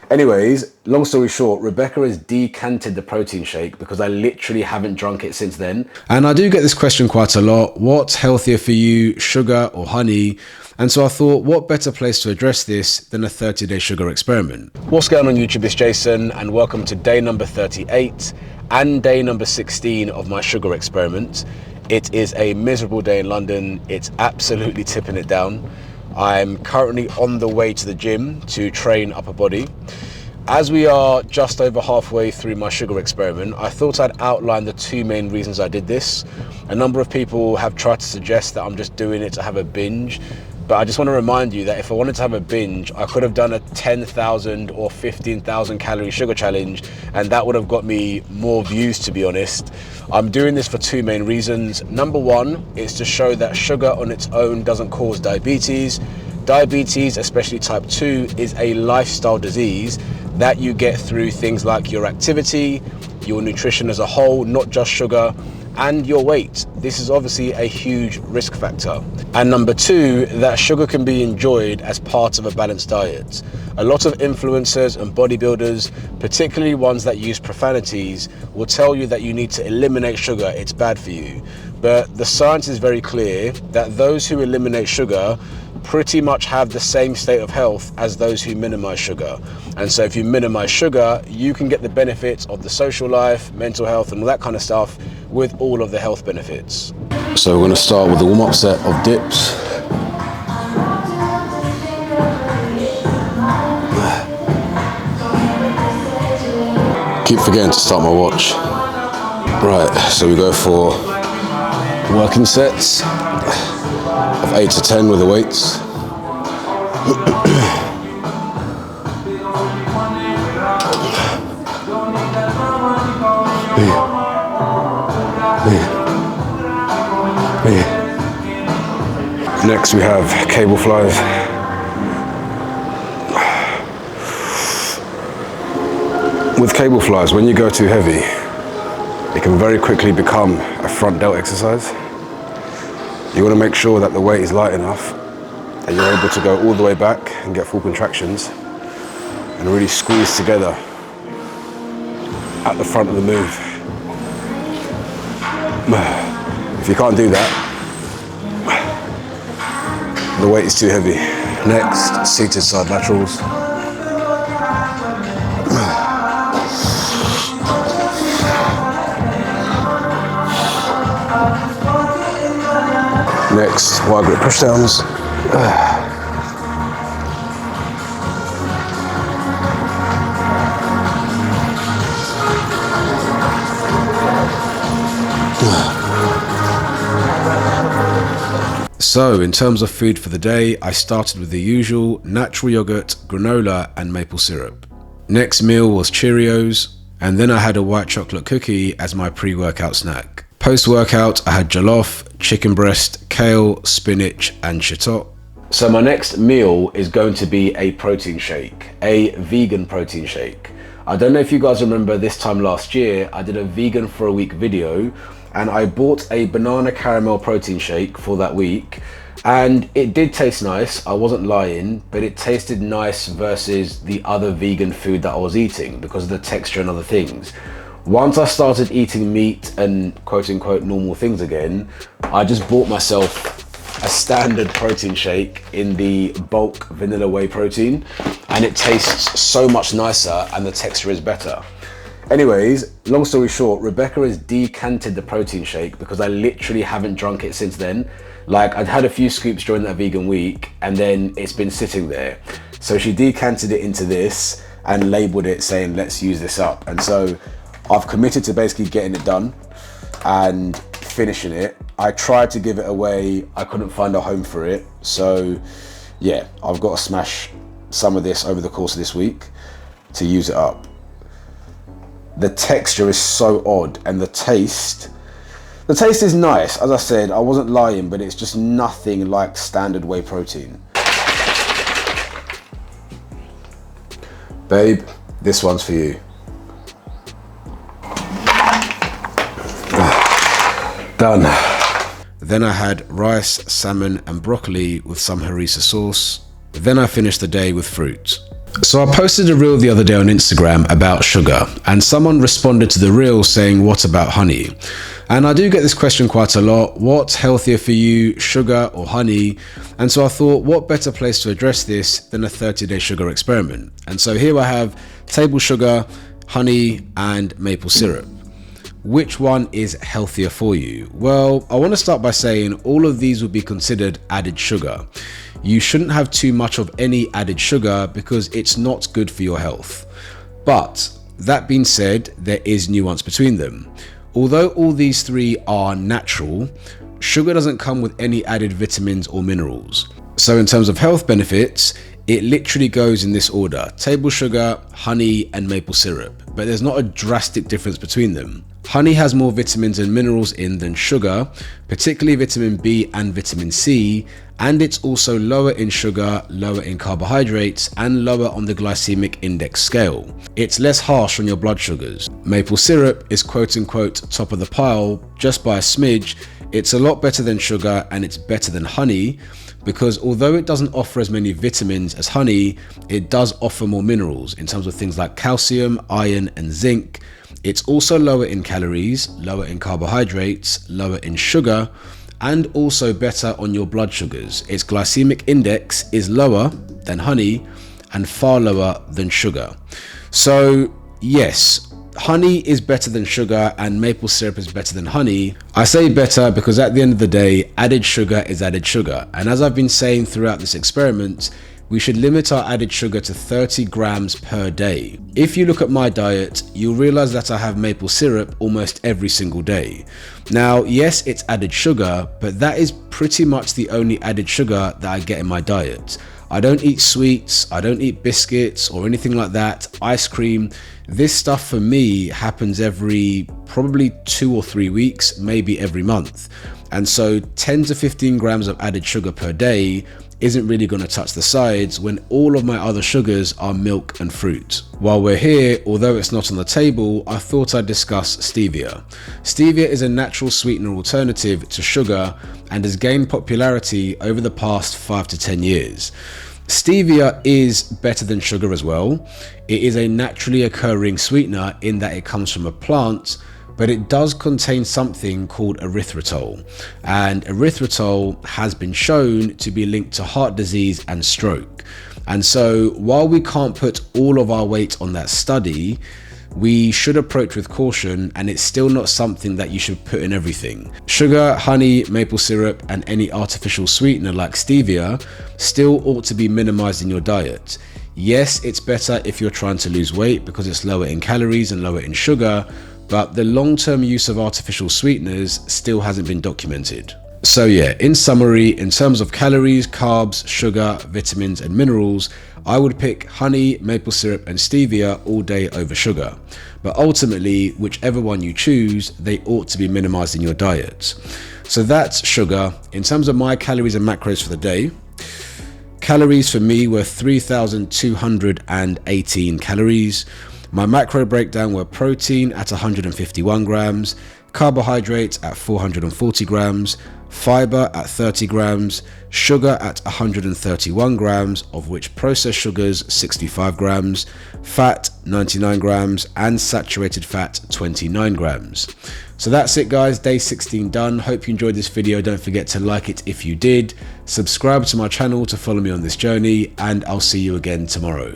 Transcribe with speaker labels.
Speaker 1: Anyways, long story short, Rebecca has decanted the protein shake because I literally haven't drunk it since then. And I do get this question quite a lot. What's healthier for you, sugar or honey? And so I thought, what better place to address this than a 30-day sugar experiment? What's going on YouTube? It's Jason and welcome to day number 38 and day number 16 of my sugar experiment. It is a miserable day in London. It's absolutely tipping it down. I'm currently on the way to the gym to train upper body. As we are just over halfway through my sugar experiment, I thought I'd outline the two main reasons I did this. A number of people have tried to suggest that I'm just doing it to have a binge, but I just want to remind you that if I wanted to have a binge, I could have done a 10,000 or 15,000 calorie sugar challenge, and that would have got me more views, to be honest. I'm doing this for two main reasons. Number one is to show that sugar on its own doesn't cause diabetes. Diabetes, especially type 2, is a lifestyle disease that you get through things like your activity, your nutrition as a whole, not just sugar, and your weight. This is obviously a huge risk factor. And number two, that sugar can be enjoyed as part of a balanced diet. A lot of influencers and bodybuilders, particularly ones that use profanities, will tell you that you need to eliminate sugar, it's bad for you. But the science is very clear that those who eliminate sugar pretty much have the same state of health as those who minimize sugar. And so if you minimize sugar, you can get the benefits of the social life, mental health, and all that kind of stuff with all of the health benefits. So we're going to start with the warm-up set of dips. Keep forgetting to start my watch. Right, so we go for working sets of 8 to 10 with the weights. Next we have cable flies. With cable flies, when you go too heavy, it can very quickly become a front delt exercise. You want to make sure that the weight is light enough that you're able to go all the way back and get full contractions and really squeeze together at the front of the move. If you can't do that, the weight is too heavy. Next, seated side laterals. Next, wide grip push downs. So in terms of food for the day, I started with the usual natural yogurt, granola and maple syrup. Next meal was Cheerios, and then I had a white chocolate cookie as my pre-workout snack. Post-workout, I had jollof, chicken breast, kale, spinach and shiitake. So my next meal is going to be a protein shake, a vegan protein shake. I don't know if you guys remember this time last year, I did a vegan for a week video and I bought a banana caramel protein shake for that week. And it did taste nice, I wasn't lying, but it tasted nice versus the other vegan food that I was eating because of the texture and other things. Once I started eating meat and quote unquote normal things again, I just bought myself a standard protein shake in the bulk vanilla whey protein, and it tastes so much nicer and the texture is better. Anyways, long story short, Rebecca has decanted the protein shake because I literally haven't drunk it since then. Like, I'd had a few scoops during that vegan week and then it's been sitting there. So she decanted it into this and labeled it saying, let's use this up. And so I've committed to basically getting it done and finishing it. I tried to give it away, I couldn't find a home for it. So yeah, I've got to smash some of this over the course of this week to use it up. The texture is so odd and the taste is nice. As I said, I wasn't lying, but it's just nothing like standard whey protein. Babe, this one's for you. Done. Then I had rice, salmon and broccoli with some harissa sauce. Then I finish the day with fruit. So I posted a reel the other day on Instagram about sugar, and someone responded to the reel saying, what about honey? And I do get this question quite a lot. What's healthier for you, sugar or honey? And so I thought, what better place to address this than a 30-day sugar experiment? And so here I have table sugar, honey, and maple syrup. Which one is healthier for you? Well, I want to start by saying all of these would be considered added sugar. You shouldn't have too much of any added sugar because it's not good for your health. But that being said, there is nuance between them. Although all these three are natural, sugar doesn't come with any added vitamins or minerals. So in terms of health benefits, it literally goes in this order: table sugar, honey, and maple syrup. But there's not a drastic difference between them. Honey has more vitamins and minerals in than sugar, particularly vitamin B and vitamin C, and it's also lower in sugar, lower in carbohydrates, and lower on the glycemic index scale. It's less harsh on your blood sugars. Maple syrup is quote unquote top of the pile just by a smidge. It's a lot better than sugar, and it's better than honey, because although it doesn't offer as many vitamins as honey, it does offer more minerals in terms of things like calcium, iron, and zinc. It's also lower in calories, lower in carbohydrates, lower in sugar, and also better on your blood sugars. Its glycemic index is lower than honey and far lower than sugar. So yes, honey is better than sugar and maple syrup is better than honey. I say better because at the end of the day, added sugar is added sugar. And as I've been saying throughout this experiment, we should limit our added sugar to 30 grams per day. If you look at my diet, you'll realize that I have maple syrup almost every single day. Now, yes, it's added sugar, but that is pretty much the only added sugar that I get in my diet. I don't eat sweets, I don't eat biscuits or anything like that, ice cream. This stuff for me happens every probably 2 or 3 weeks, maybe every month. And so 10 to 15 grams of added sugar per day isn't really going to touch the sides when all of my other sugars are milk and fruit. While we're here, although it's not on the table, I thought I'd discuss stevia. Stevia is a natural sweetener alternative to sugar and has gained popularity over the past 5 to 10 years. Stevia is better than sugar as well. It is a naturally occurring sweetener in that it comes from a plant, but it does contain something called erythritol, and erythritol has been shown to be linked to heart disease and stroke. And so while we can't put all of our weight on that study, we should approach with caution, and it's still not something that you should put in everything. Sugar, honey, maple syrup, and any artificial sweetener like stevia still ought to be minimized in your diet. Yes, it's better if you're trying to lose weight because it's lower in calories and lower in sugar, but the long-term use of artificial sweeteners still hasn't been documented. So yeah, in summary, in terms of calories, carbs, sugar, vitamins, and minerals, I would pick honey, maple syrup, and stevia all day over sugar. But ultimately, whichever one you choose, they ought to be minimized in your diet. So that's sugar. In terms of my calories and macros for the day, calories for me were 3,218 calories. My macro breakdown were protein at 151 grams, carbohydrates at 440 grams, fiber at 30 grams, sugar at 131 grams, of which processed sugars 65 grams, fat 99 grams, and saturated fat 29 grams. So that's it guys, day 16 done. Hope you enjoyed this video. Don't forget to like it if you did, subscribe to my channel to follow me on this journey, and I'll see you again tomorrow.